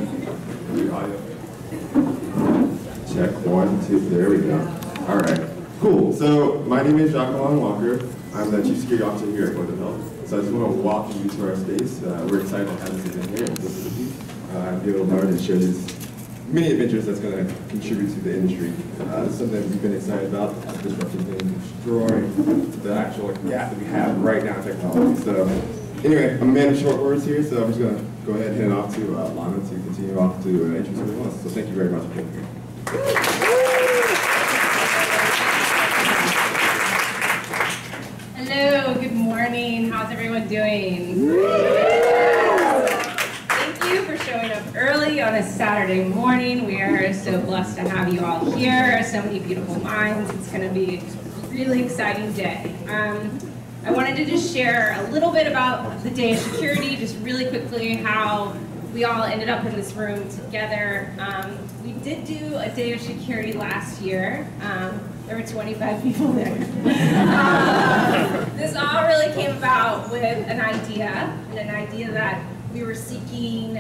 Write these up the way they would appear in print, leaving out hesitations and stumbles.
good? The audio. Check 1, 2, there we go. All right, cool. So my name is Jacqueline Walker. I'm the Chief Security Officer here at Go Health. So I just want to walk you to our space. We're excited to have this event here and facility. Be able to learn and share these many adventures that's going to contribute to the industry. This is something that we've been excited about, disrupting things, destroying the actual gap that we have right now in technology. So anyway, I'm a man of short words here, so I'm just going to go ahead and hand it off to Lana to continue off to introduce everyone else. So thank you very much for being here. Hello, good morning. How's everyone doing? Thank you for showing up early on a Saturday morning. We are so blessed to have you all here. So many beautiful minds. It's going to be a really exciting day. I wanted to just share a little bit about the Day of Security, just really quickly how we all ended up in this room together. We did do a Day of Security last year. There were 25 people there. This all really came about with an idea that we were seeking,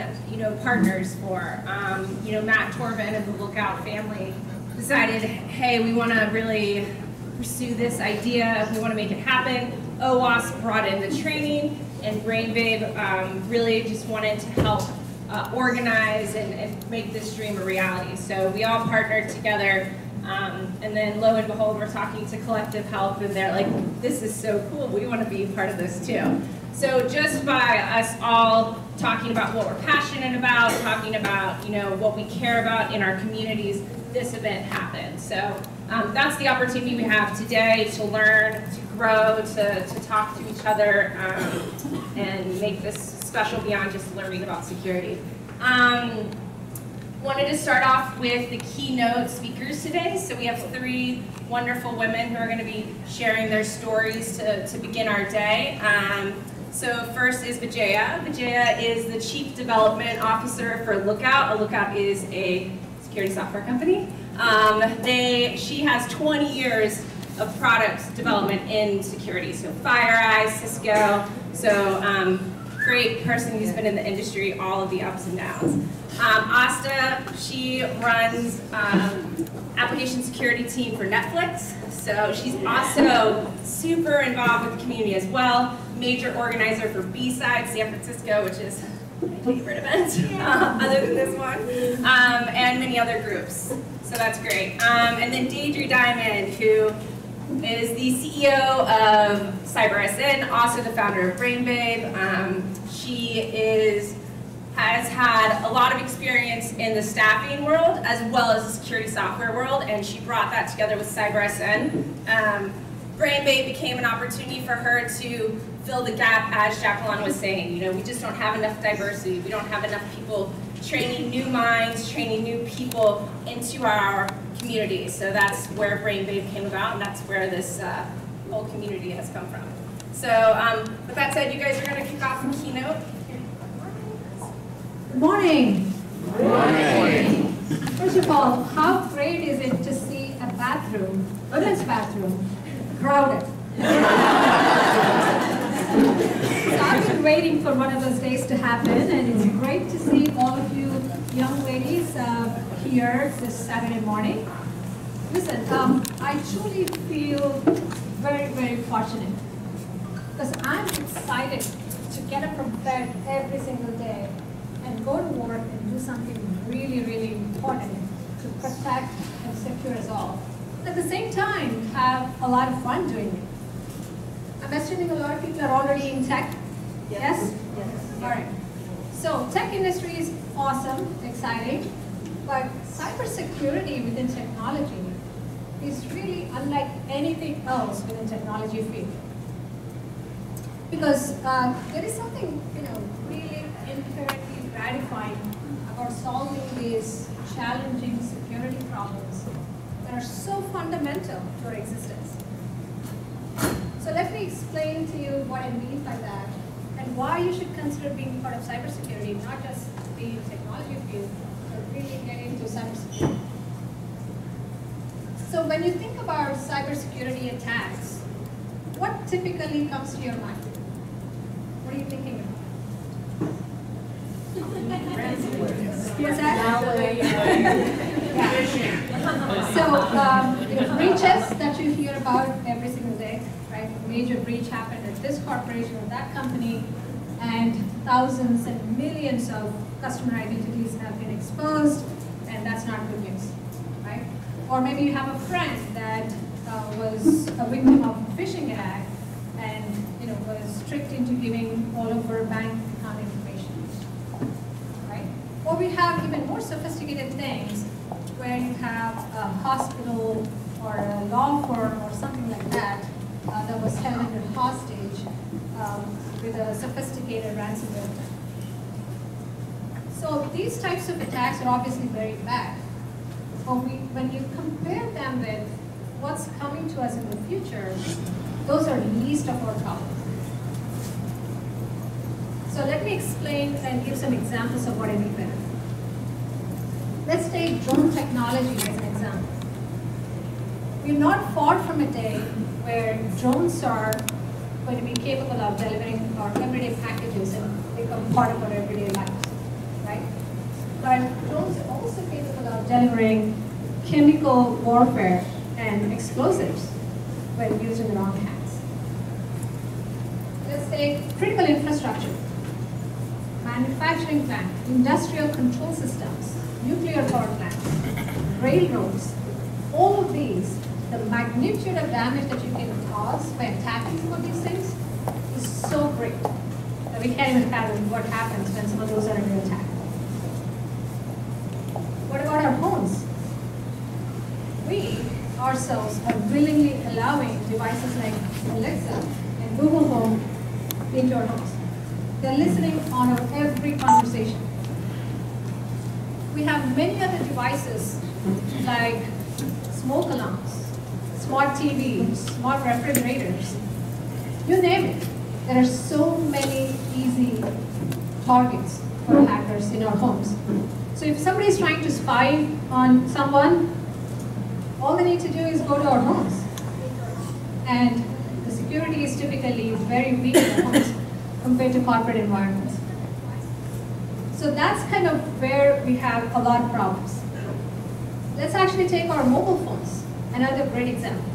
partners for. Matt Torvin of the Lookout family decided, hey, we want to really pursue this idea. We want to make it happen. OWASP brought in the training, and Brainbabe really just wanted to help organize and make this dream a reality. So we all partnered together. And then lo and behold, we're talking to Collective Health, and they're like, this is so cool, we want to be part of this too. So just by us all talking about what we're passionate about, talking about what we care about in our communities, this event happened. So that's the opportunity we have today to learn, to grow, to talk to each other, and make this special beyond just learning about security. Wanted to start off with the keynote speakers today. So we have 3 wonderful women who are going to be sharing their stories to begin our day. So first is Vijaya. Vijaya is the Chief Development Officer for Lookout. A Lookout is a security software company. She has 20 years of product development in security. So FireEye, Cisco. So great person who's been in the industry, all of the ups and downs. Astha, she runs application security team for Netflix. So she's also super involved with the community as well. Major organizer for B-Side San Francisco, which is my favorite event, other than this one, and many other groups. So that's great. And then Deidre Diamond, who is the CEO of CyberSN, also the founder of Brainbabe. She has had a lot of experience in the staffing world as well as the security software world, and she brought that together with CyberSN. Brainbabe became an opportunity for her to fill the gap, as Jacqueline was saying. We just don't have enough diversity. We don't have enough people training new minds, training new people into our community. So that's where Brainbabe came about, and that's where this whole community has come from. So with that said, you guys are going to kick off the keynote. Good morning. Good morning. First of all, how great is it to see a bathroom, women's bathroom, crowded? So I've been waiting for one of those days to happen, and it's great to see all of you young ladies here this Saturday morning. Listen, I truly feel very, very fortunate because I'm excited to get up from bed every single day and go to work and do something really, really important to protect and secure us all. At the same time, have a lot of fun doing it. I'm assuming a lot of people are already in tech? Yes? Yes. All right. So tech industry is awesome, exciting, but cybersecurity within technology is really unlike anything else within technology field. Because there is something, really inherently gratifying about solving these challenging security problems that are so fundamental to our existence. So let me explain to you what I mean by that and why you should consider being part of cybersecurity, not just be in technology field, but really get into cybersecurity. So when you think about cybersecurity attacks, what typically comes to your mind? What are you thinking about? Here's that? So, breaches that you hear about every single day, right? A major breach happened at this corporation or that company, and thousands and millions of customer identities have been exposed, and that's not good news, right? Or maybe you have a friend that was a victim of a phishing attack and was tricked into giving all of her bank account information, right? Or we have even more sophisticated things where you have a hospital or a law firm or something like that that was held under hostage with a sophisticated ransomware attack. So these types of attacks are obviously very bad. But when you compare them with what's coming to us in the future, those are least of our problems. So let me explain and give some examples of what I mean by that. Let's take drone technology as an example. We're not far from a day where drones are going to be capable of delivering our everyday packages and become part of our everyday lives, right? But drones are also capable of delivering chemical warfare and explosives when used in the wrong hands. Let's take critical infrastructure, manufacturing plant, industrial control systems, nuclear power plants, railroads. All of these, the magnitude of damage that you can cause by attacking some of these things is so great that we can't even fathom what happens when some of those are under attack. What about our homes? We ourselves are willingly allowing devices like Alexa and Google Home into our homes. They're listening on our every conversation. We have many other devices like smoke alarms, smart TVs, smart refrigerators, you name it. There are so many easy targets for hackers in our homes. So if somebody is trying to spy on someone, all they need to do is go to our homes. And the security is typically very weak in our homes compared to corporate environments. So that's kind of where we have a lot of problems. Let's actually take our mobile phones, another great example.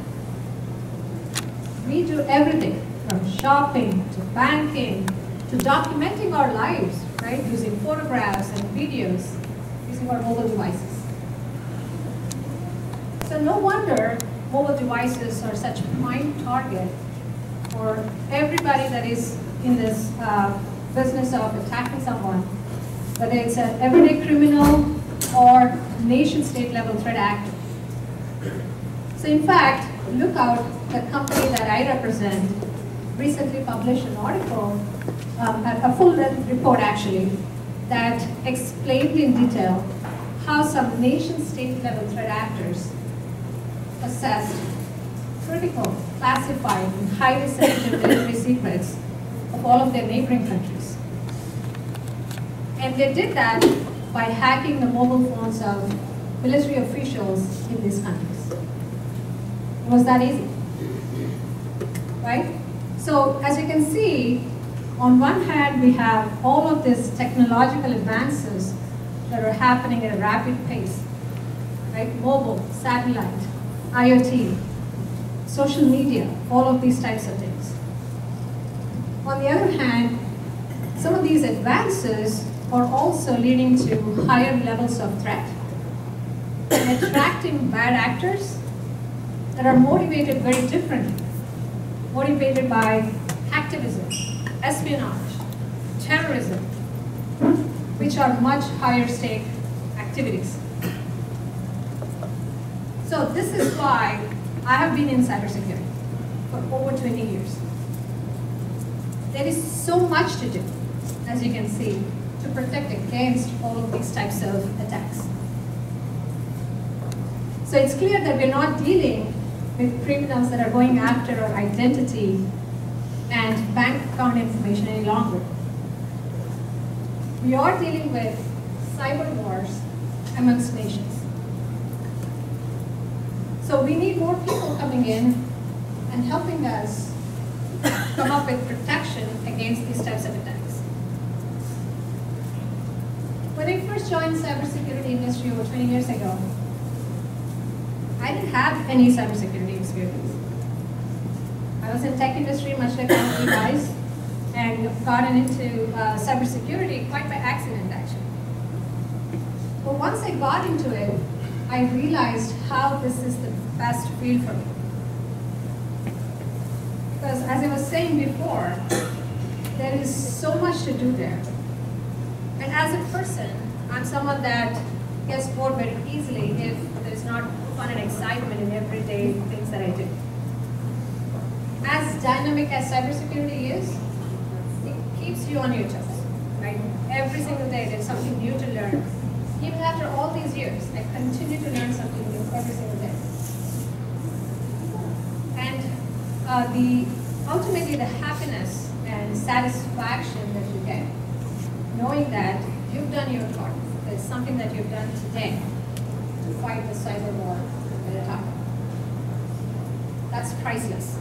We do everything from shopping to banking to documenting our lives, right? Using photographs and videos, using our mobile devices. So no wonder mobile devices are such a prime target for everybody that is in this business of attacking someone, whether it's an everyday criminal or nation-state level threat actor. So in fact, Lookout, the company that I represent, recently published an article, a full report actually, that explained in detail how some nation-state level threat actors assessed critical, classified, and highly sensitive delivery secrets of all of their neighboring countries. And they did that by hacking the mobile phones of military officials in these countries. It was that easy, right? So as you can see, on one hand, we have all of these technological advances that are happening at a rapid pace, right? Mobile, satellite, IoT, social media, all of these types of things. On the other hand, some of these advances are also leading to higher levels of threat and attracting bad actors that are motivated very differently, motivated by activism, espionage, terrorism, which are much higher stake activities. So this is why I have been in cybersecurity for over 20 years. There is so much to do, as you can see, to protect against all of these types of attacks. So it's clear that we're not dealing with criminals that are going after our identity and bank account information any longer. We are dealing with cyber wars amongst nations. So we need more people coming in and helping us come up with protection against these types of attacks. When I first joined cybersecurity industry over 20 years ago, I didn't have any cybersecurity experience. I was in tech industry, much like all of you guys, and gotten into cybersecurity quite by accident, actually. But once I got into it, I realized how this is the best field for me. Because as I was saying before, there is so much to do there. And as a person, I'm someone that gets bored very easily if there's not fun and excitement in everyday things that I do. As dynamic as cybersecurity is, it keeps you on your toes, right? Every single day there's something new to learn. Even after all these years, I continue to learn something new every single day. And ultimately the happiness and satisfaction that you get, knowing that you've done your part, there's something that you've done today to fight the cyber war that I talk about. That's priceless.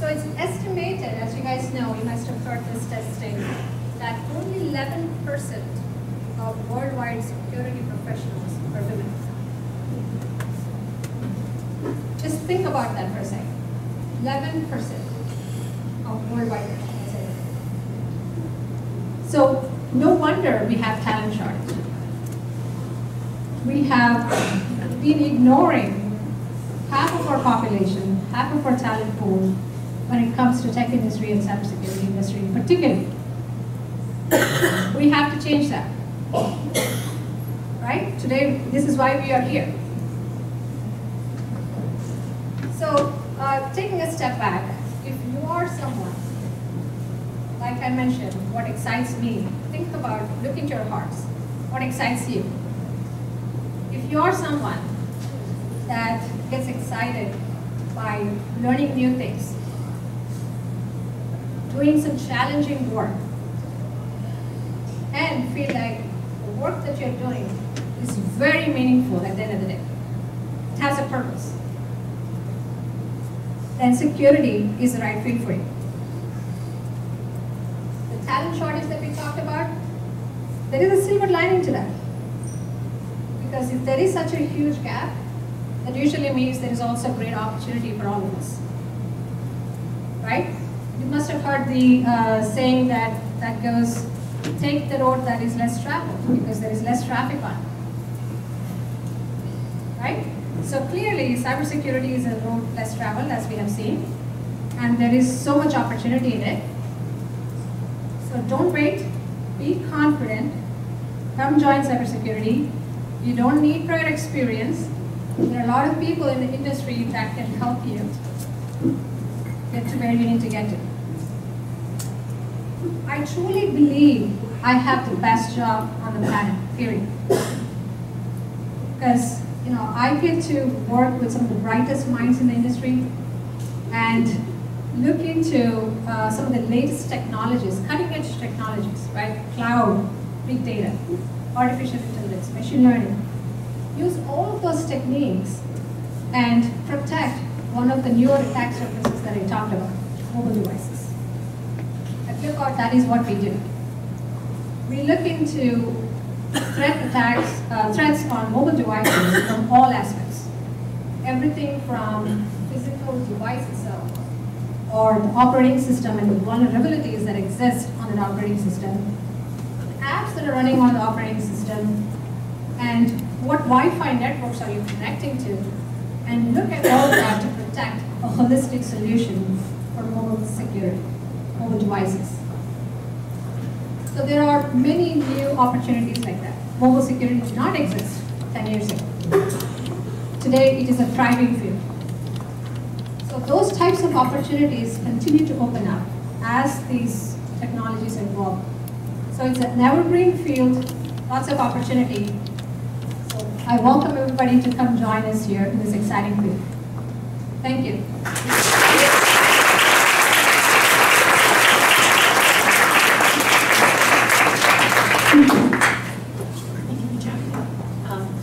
So it's estimated, as you guys know, you must have heard this testing, that only 11% of worldwide security professionals are women. Just think about that for a second. 11% of worldwide professionals. So no wonder we have talent shortage. We have been ignoring half of our population, half of our talent pool when it comes to tech industry and cybersecurity industry in particular. We have to change that. Right? Today, this is why we are here. So, taking a step back, if you are someone, like I mentioned, what excites me, think about, look into your hearts. What excites you? If you are someone that gets excited by learning new things, doing some challenging work, and feel like the work that you're doing is very meaningful at the end of the day, it has a purpose, then security is the right field for you. The talent shortage that we talked about, there is a silver lining to that. Because if there is such a huge gap, that usually means there is also a great opportunity for all of us. Right? You must have heard the saying that goes, take the road that is less traveled, because there is less traffic on it. Right? So clearly, cybersecurity is a road less traveled, as we have seen, and there is so much opportunity in it. So don't wait, be confident, come join cybersecurity. You don't need prior experience. There are a lot of people in the industry that can help you get to where you need to get to. I truly believe I have the best job on the planet, period. Because I get to work with some of the brightest minds in the industry and look into some of the latest technologies, cutting edge technologies, right? Cloud, big data, artificial intelligence, machine learning. Use all of those techniques and protect one of the newer attack surfaces that I talked about, mobile devices. At Keynote, that is what we do. We look into threats on mobile devices from all aspects. Everything from physical device itself, or the operating system and the vulnerabilities that exist on an operating system, the apps that are running on the operating system, and what Wi-Fi networks are you connecting to, and look at all of that to protect a holistic solution for mobile security, mobile devices. So there are many new opportunities like that. Mobile security did not exist 10 years ago. Today, it is a thriving field. So those types of opportunities continue to open up as these technologies evolve. So it's an evergreen field, lots of opportunity. So I welcome everybody to come join us here in this exciting field. Thank you.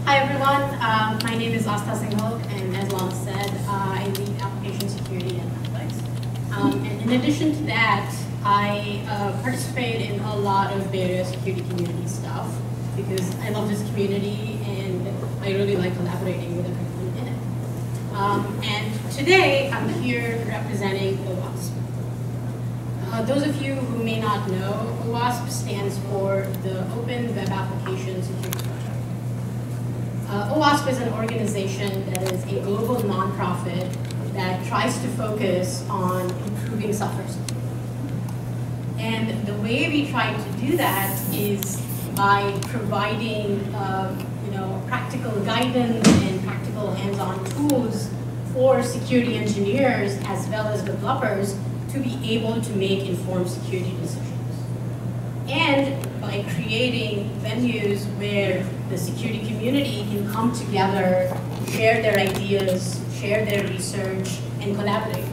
Hi everyone, my name is Astha Singhal, and as Lana said, I lead application security and networks. And in addition to that, I participate in a lot of Bay Area security community stuff because I love this community and I really like collaborating with everyone in it. And today I'm here representing OWASP. Those of you who may not know, OWASP stands for the Open Web Application Security Project. OWASP is an organization that is a global nonprofit that tries to focus on improving software security. And the way we try to do that is by providing practical guidance and practical hands-on tools for security engineers as well as developers to be able to make informed security decisions. And by creating venues where the security community can come together, share their ideas, share their research, and collaborate.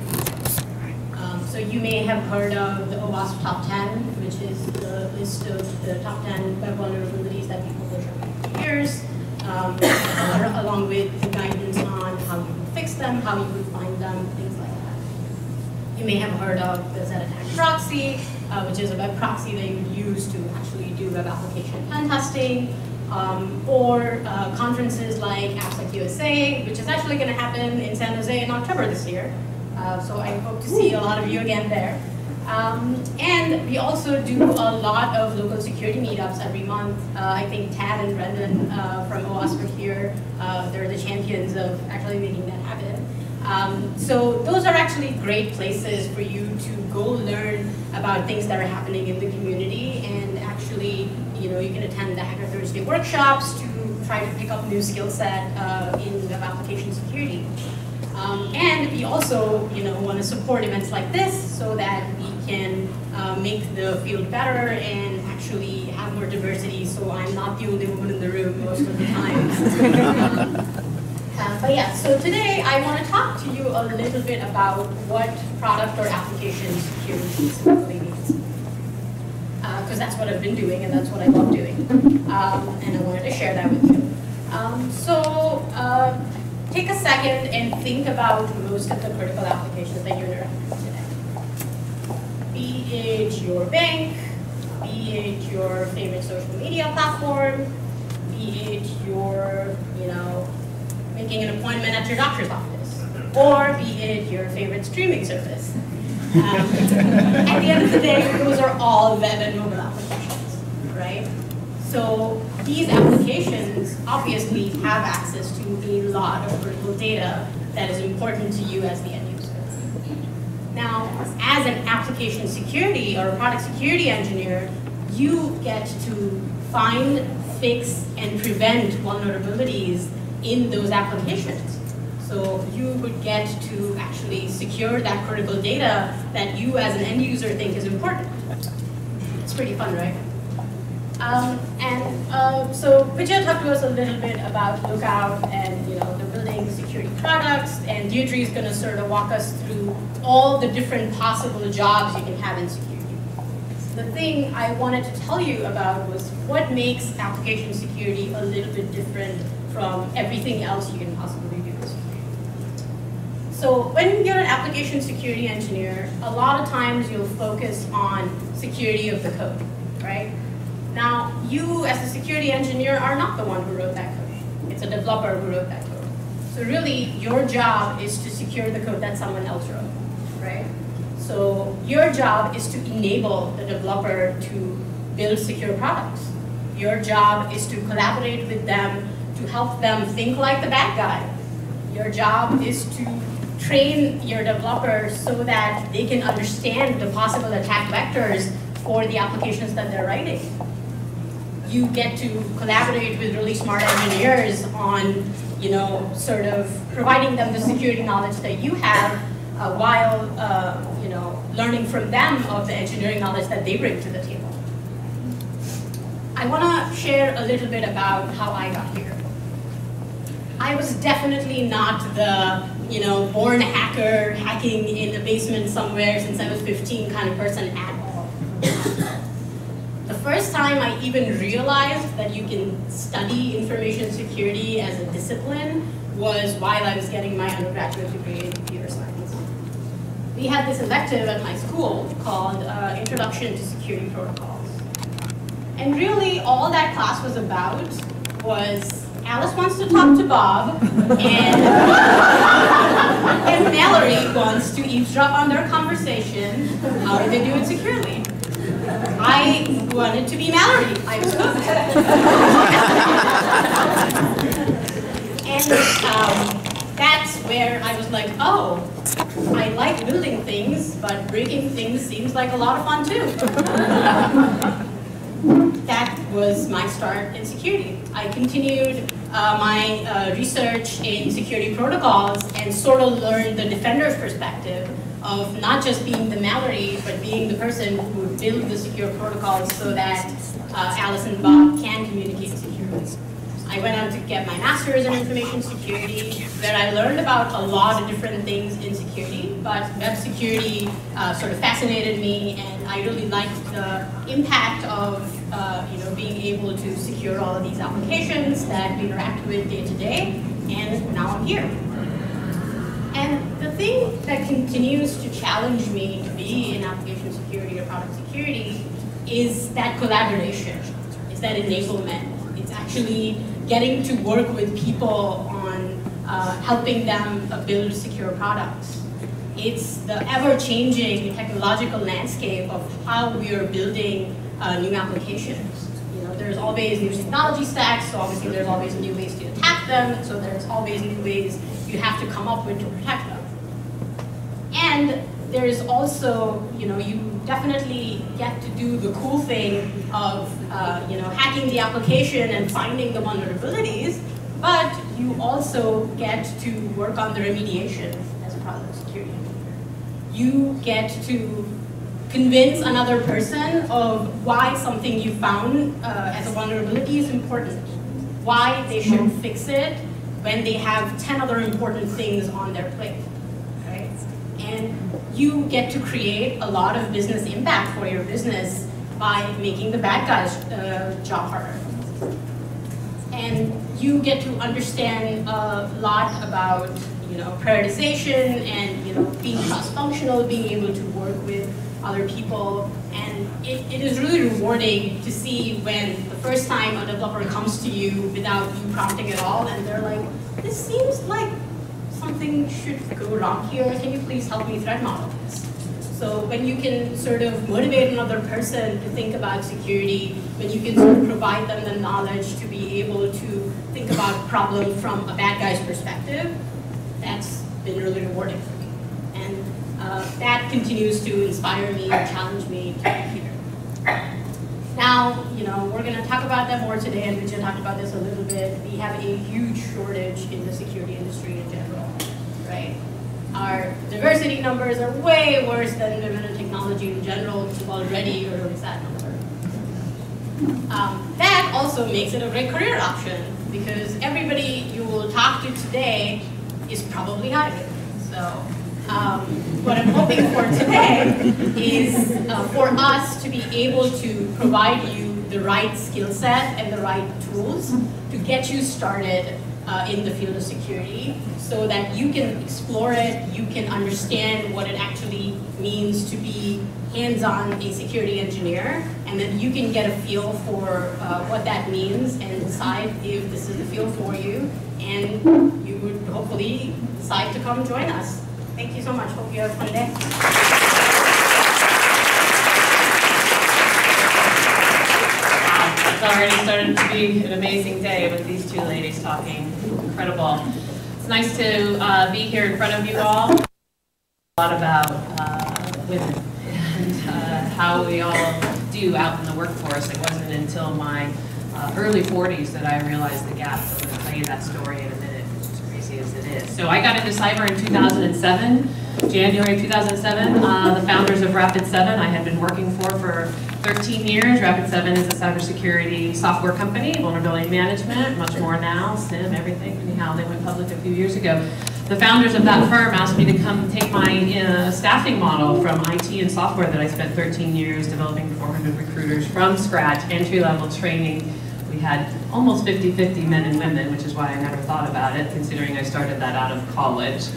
So you may have heard of the OWASP Top 10, which is the list of the top 10 web vulnerabilities that people publish over years, along with the guidance on how you would fix them, how you would find them, things like that. You may have heard of the Z-Attack proxy, which is a web proxy that you would use to actually do web application pen testing, or conferences like AppSec USA, which is actually going to happen in San Jose in October this year. So I hope to see a lot of you again there. And we also do a lot of local security meetups every month. I think Tad and Brendan from OWASP are here. They're the champions of actually making that happen. So those are actually great places for you to go learn about things that are happening in the community, and actually, you can attend the Hacker Thursday workshops to try to pick up new skill set in web application security. And we also, want to support events like this so that we can make the field better and actually have more diversity, so I'm not the only woman in the room most of the time. But yeah, so today I want to talk to you a little bit about what product or application security really means. Because that's what I've been doing and that's what I love doing. And I wanted to share that with you. Take a second and think about most of the critical applications that you're interacting with today. Be it your bank, be it your favorite social media platform, be it your, making an appointment at your doctor's office, or be it your favorite streaming service. At the end of the day, those are all web and mobile applications, right? So these applications obviously have access to a lot of critical data that is important to you as the end user. Now, as an application security or a product security engineer, you get to find, fix, and prevent vulnerabilities in those applications. So you would get to actually secure that critical data that you as an end user think is important. It's pretty fun, right? So Vijaya talked to us a little bit about Lookout and the building security products, and Deidre is going to sort of walk us through all the different possible jobs you can have in security. The thing I wanted to tell you about was what makes application security a little bit different from everything else you can possibly do in security. So when you're an application security engineer, a lot of times you'll focus on security of the code, right? Now, you as a security engineer are not the one who wrote that code. It's a developer who wrote that code. So really, your job is to secure the code that someone else wrote, right? So your job is to enable the developer to build secure products. Your job is to collaborate with them to help them think like the bad guy. Your job is to train your developers so that they can understand the possible attack vectors for the applications that they're writing. You get to collaborate with really smart engineers on, sort of providing them the security knowledge that you have while, learning from them of the engineering knowledge that they bring to the table. I want to share a little bit about how I got here. I was definitely not the, born hacker, hacking in the basement somewhere since I was 15 kind of person at all. The first time I even realized that you can study information security as a discipline was while I was getting my undergraduate degree in computer science. we had this elective at my school called Introduction to Security Protocols. And really all that class was about was Alice wants to talk to Bob, and Mallory wants to eavesdrop on their conversation. How do they do it securely? I wanted to be Mallory. I was hooked. And that's where I was like, oh, I like building things, but breaking things seems like a lot of fun too. That was my start in security. I continued my research in security protocols and sort of learned the defender's perspective of not just being the Mallory, but being the person who would build the secure protocols so that Alice and Bob can communicate securely. I went on to get my master's in information security, where I learned about a lot of different things in security, but web security sort of fascinated me, and I really liked the impact of being able to secure all of these applications that we interact with day to day, and now I'm here. And the thing that continues to challenge me to be in application security or product security is that collaboration, is that enablement. It's actually getting to work with people on helping them build secure products. It's the ever-changing technological landscape of how we are building new applications. There's always new technology stacks, so obviously there's always new ways to attack them, so there's always new ways you have to come up with to protect them. And there's also, you definitely get to do the cool thing of, hacking the application and finding the vulnerabilities, but you also get to work on the remediation as a product security. You get to convince another person of why something you found as a vulnerability is important, why they should fix it when they have 10 other important things on their plate, right? And you get to create a lot of business impact for your business by making the bad guys' job harder. And you get to understand a lot about prioritization and being cross-functional, being able to work with other people, and it is really rewarding to see when the first time a developer comes to you without you prompting at all, and they're like, this seems like something should go wrong here, can you please help me threat model this? So when you can sort of motivate another person to think about security, when you can sort of provide them the knowledge to be able to think about a problem from a bad guy's perspective, that's been really rewarding for me. And that continues to inspire me and challenge me to be here. Now, we're going to talk about that more today, and Vijaya talked about this a little bit. We have a huge shortage in the security industry in general, right? Our diversity numbers are way worse than women in technology in general, which is already a really sad number. That also makes it a great career option, because everybody you will talk to today is probably hired. So what I'm hoping for today is for us to be able to provide you the right skill set and the right tools to get you started in the field of security, so that you can explore it, you can understand what it actually means to be hands-on a security engineer, and then you can get a feel for what that means and decide if this is the field for you, and you would hopefully decide to come join us. Thank you so much. Hope you have a fun day. It's already started to be an amazing day with these two ladies talking. Incredible. It's nice to be here in front of you all. A lot about women and how we all do out in the workforce. It wasn't until my early 40s that I realized the gap. So I'm going to tell you that story in a minute, as crazy as it is. So I got into cyber in 2007, January 2007. The founders of Rapid7 I had been working for 13 years. Rapid7 is a cybersecurity software company, vulnerability management, much more now, SIM, everything. Anyhow, they went public a few years ago. The founders of that firm asked me to come take my staffing model from IT and software that I spent 13 years developing 400 recruiters from scratch, entry-level training. We had almost 50-50 men and women, which is why I never thought about it, considering I started that out of college.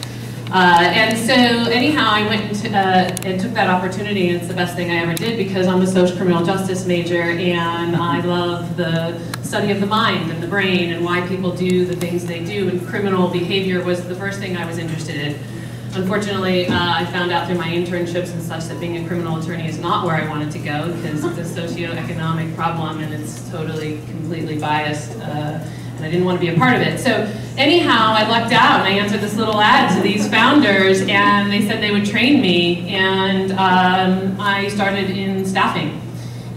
And so anyhow, I went and took that opportunity, and it's the best thing I ever did because I'm a social criminal justice major, and I love the study of the mind and the brain and why people do the things they do, and criminal behavior was the first thing I was interested in. Unfortunately, I found out through my internships and such that being a criminal attorney is not where I wanted to go because it's a socioeconomic problem and it's totally, completely biased, and I didn't want to be a part of it. So anyhow, I lucked out and I answered this little ad to these founders and they said they would train me, and I started in staffing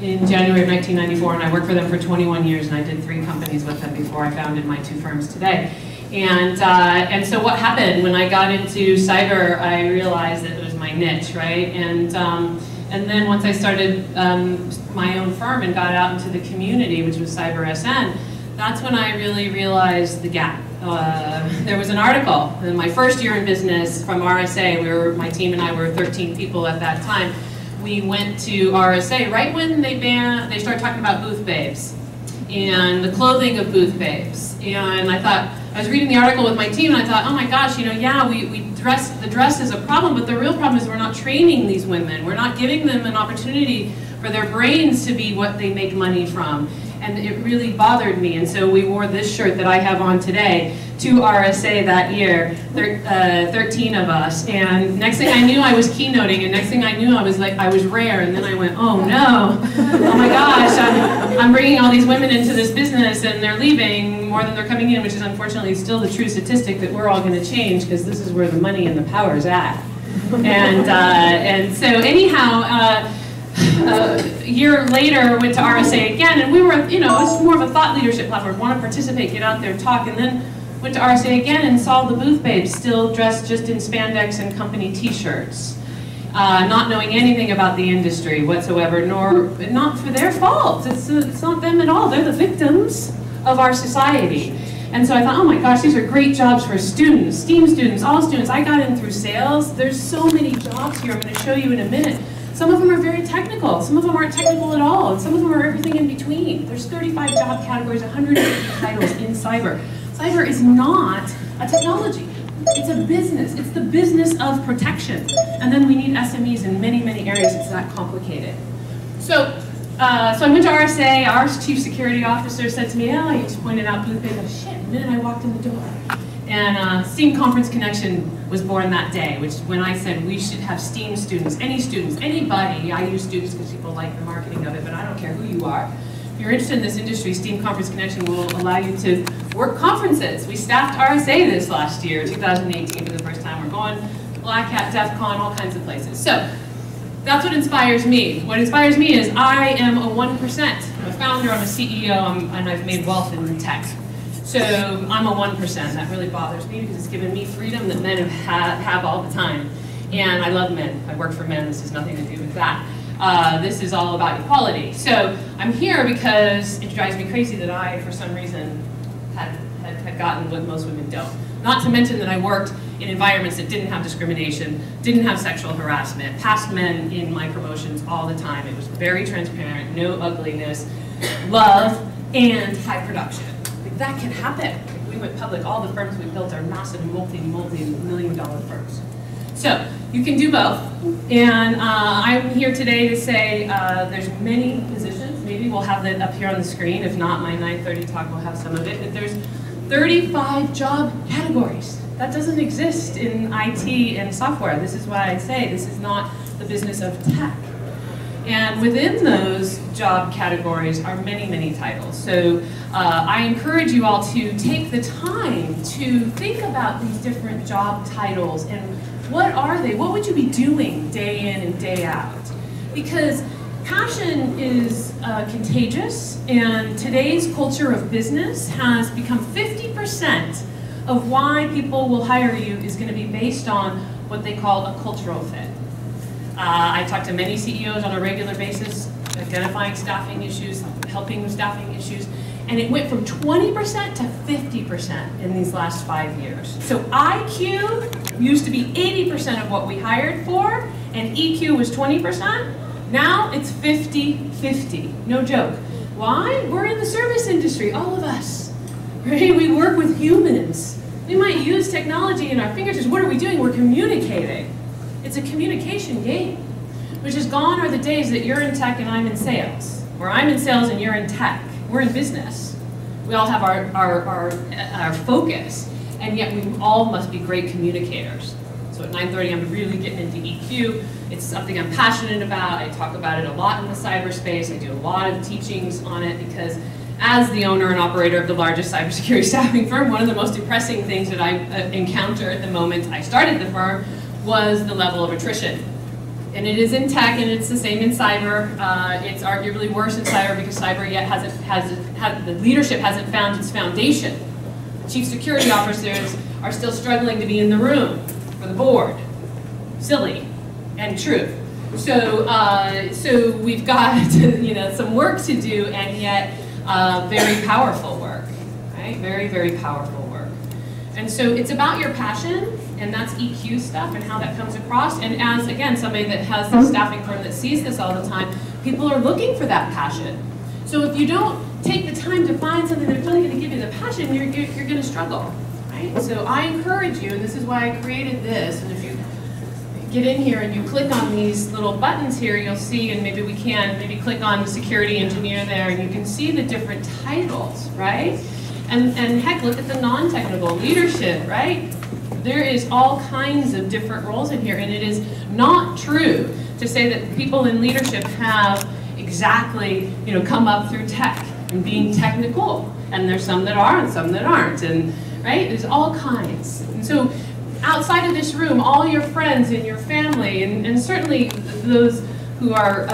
in January of 1994, and I worked for them for 21 years, and I did 3 companies with them before I founded my 2 firms today. And so what happened when I got into cyber, I realized that it was my niche, right? And then once I started my own firm and got out into the community, which was CyberSN, that's when I really realized the gap. There was an article in my first year in business from RSA. My team and I were 13 people at that time. We went to RSA right when they started talking about booth babes and the clothing of booth babes. And I was reading the article with my team and I thought, oh my gosh, yeah, the dress is a problem, but the real problem is we're not training these women. We're not giving them an opportunity for their brains to be what they make money from. And it really bothered me, and so we wore this shirt that I have on today to RSA that year, 13 of us, and next thing I knew I was keynoting, and next thing I knew I was rare, and then I went, oh no, oh my gosh, I'm bringing all these women into this business and they're leaving more than they're coming in, which is unfortunately still the true statistic that we're all going to change because this is where the money and the power is at. And so anyhow, a year later, went to RSA again, and we were, it was more of a thought leadership platform. Want to participate, get out there, talk, and then went to RSA again and saw the booth babes still dressed just in spandex and company T-shirts, not knowing anything about the industry whatsoever, not for their fault. It's not them at all. They're the victims of our society. And so I thought, oh my gosh, these are great jobs for students, STEAM students, all students. I got in through sales. There's so many jobs here. I'm going to show you in a minute. Some of them are very technical, some of them aren't technical at all, and some of them are everything in between. There's 35 job categories, 150 titles in cyber. Cyber is not a technology. It's a business. It's the business of protection. And then we need SMEs in many, many areas. It's that complicated. So I went to RSA. Our chief security officer said to me, oh, you just pointed out booth babes. I was, shit, the minute I walked in the door. And STEAM Conference Connection was born that day, which when I said we should have STEAM students, anybody. I use students because people like the marketing of it, but I don't care who you are. If you're interested in this industry, STEAM Conference Connection will allow you to work conferences. We staffed RSA this last year, 2018 for the first time. We're going Black Hat, DEF CON, all kinds of places. So that's what inspires me. What inspires me is I am a 1%. I'm a founder, I'm a CEO, and I've made wealth in tech. So I'm a 1%. That really bothers me because it's given me freedom that men have all the time. And I love men. I work for men. This has nothing to do with that. This is all about equality. So I'm here because it drives me crazy that I, for some reason, had gotten what most women don't. Not to mention that I worked in environments that didn't have discrimination, didn't have sexual harassment, passed men in my promotions all the time. It was very transparent, no ugliness, love, and high production. That can happen. We went public. All the firms we built are massive, multi-million-dollar firms. So you can do both. And I'm here today to say there's many positions. Maybe we'll have that up here on the screen. If not, my 9:30 talk will have some of it. But there's 35 job categories. That doesn't exist in IT and software. This is why I say this is not the business of tech. And within those job categories are many, many titles. So I encourage you all to take the time to think about these different job titles and what are they? What would you be doing day in and day out? Because passion is contagious, and today's culture of business has become 50% of why people will hire you is going to be based on what they call a cultural fit. I talk to many CEOs on a regular basis, identifying staffing issues, helping with staffing issues, and it went from 20% to 50% in these last 5 years. So IQ used to be 80% of what we hired for, and EQ was 20%. Now it's 50-50, no joke. Why? We're in the service industry, all of us, right? We work with humans. We might use technology in our fingertips. What are we doing? We're communicating. It's a communication game. Which is gone are the days that you're in tech and I'm in sales. Or I'm in sales and you're in tech. We're in business. We all have our focus. And yet we all must be great communicators. So at 9:30 I'm really getting into EQ. It's something I'm passionate about. I talk about it a lot in the cyberspace. I do a lot of teachings on it because as the owner and operator of the largest cybersecurity staffing firm, one of the most depressing things that I encounter at the moment I started the firm was the level of attrition. And it is in tech, and it's the same in cyber. It's arguably worse in cyber because cyber yet the leadership hasn't found its foundation. The chief security officers are still struggling to be in the room for the board. Silly and true. So, so we've got some work to do, and yet very powerful work, right? Very, very powerful work. And so it's about your passion. And that's EQ stuff and how that comes across. And as, again, somebody that has a staffing firm that sees this all the time, people are looking for that passion. So if you don't take the time to find something that's really going to give you the passion, you're going to struggle, right? So I encourage you, and this is why I created this, and if you get in here and you click on these little buttons here, you'll see, and maybe we can, maybe click on the security engineer there, and you can see the different titles, right? And heck, look at the non-technical leadership, right? There is all kinds of different roles in here, and it is not true to say that people in leadership have exactly, come up through tech and being technical. And there's some that are and some that aren't, and right? There's all kinds. And so outside of this room, all your friends and your family, and certainly those who are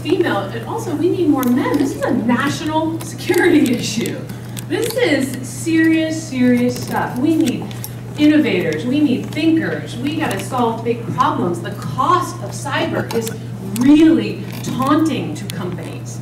female, and also we need more men. This is a national security issue. This is serious, serious stuff. We need innovators, we need thinkers, we got to solve big problems. The cost of cyber is really taunting to companies.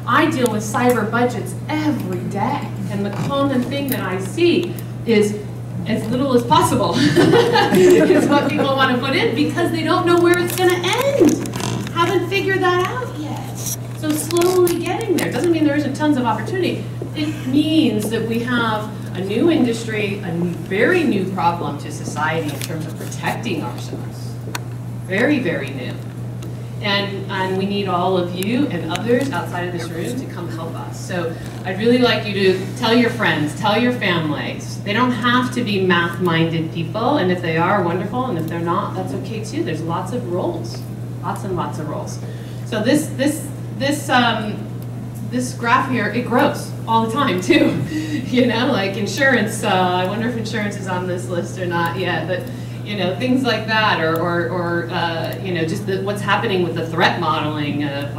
I deal with cyber budgets every day, and the common thing that I see is as little as possible is what people want to put in because they don't know where it's going to end. Haven't figured that out yet. So slowly getting there. Doesn't mean there isn't tons of opportunity. It means that we have a new industry, a very new problem to society in terms of protecting ourselves. Very, very new. And we need all of you and others outside of this room to come help us. So I'd really like you to tell your friends, tell your families. They don't have to be math-minded people, and if they are, wonderful, and if they're not, that's okay too. There's lots of roles, lots and lots of roles. So this graph here, it grows all the time too. Like insurance, I wonder if insurance is on this list or not yet, but things like that, or just what's happening with the threat modeling of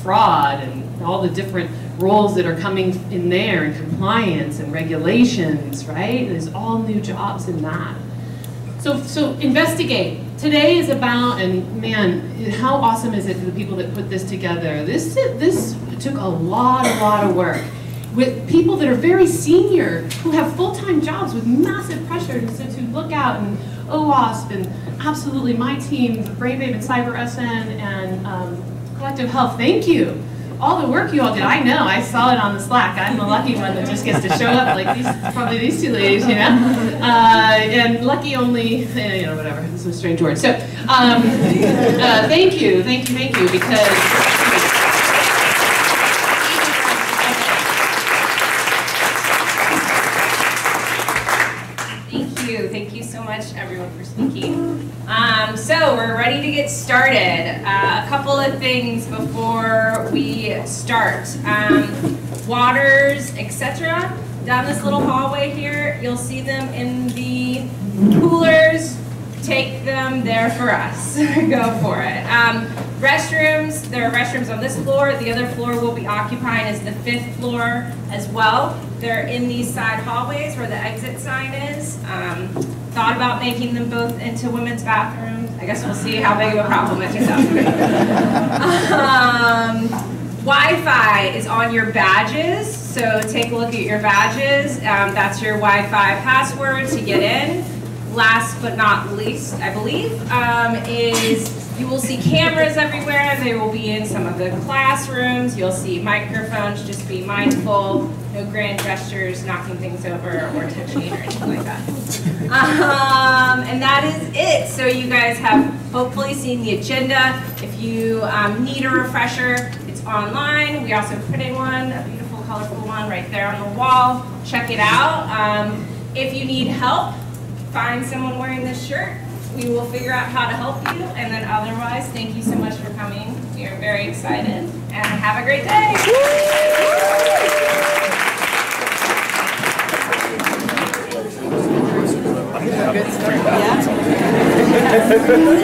fraud and all the different roles that are coming in there, and compliance and regulations, right? There's all new jobs in that. So investigate. Today is about, and man, how awesome is it for the people that put this together? This took a lot of work with people that are very senior, who have full-time jobs with massive pressure. And so to look out, and OWASP, and absolutely my team, Brainbabe and CyberSN, and Collective Health, thank you. All the work you all did, I know, I saw it on the Slack. I'm the lucky one that just gets to show up like probably these two ladies, and lucky only, whatever, it's a strange word. So, thank you, because Thank you so much, everyone, for speaking. So we're ready to get started. A couple of things before we start. Waters, etc. Down this little hallway here, you'll see them in the coolers. Take them there for us. Go for it. Restrooms, there are restrooms on this floor. The other floor we'll be occupying is the 5th floor as well. They're in these side hallways where the exit sign is. Thought about making them both into women's bathrooms. I guess we'll see how big of a problem it turns out. Wi-Fi is on your badges, so take a look at your badges. That's your Wi-Fi password to get in. Last but not least, I believe, is You will see cameras everywhere. They will be in some of the classrooms. You'll see microphones. Just be mindful. No grand gestures, knocking things over, or touching or anything like that. And that is it. So you guys have hopefully seen the agenda. If you need a refresher, it's online. We also printed one, a beautiful, colorful one right there on the wall. Check it out. If you need help, find someone wearing this shirt. We will figure out how to help you. And then otherwise, thank you so much for coming. We are very excited. And have a great day. Yeah.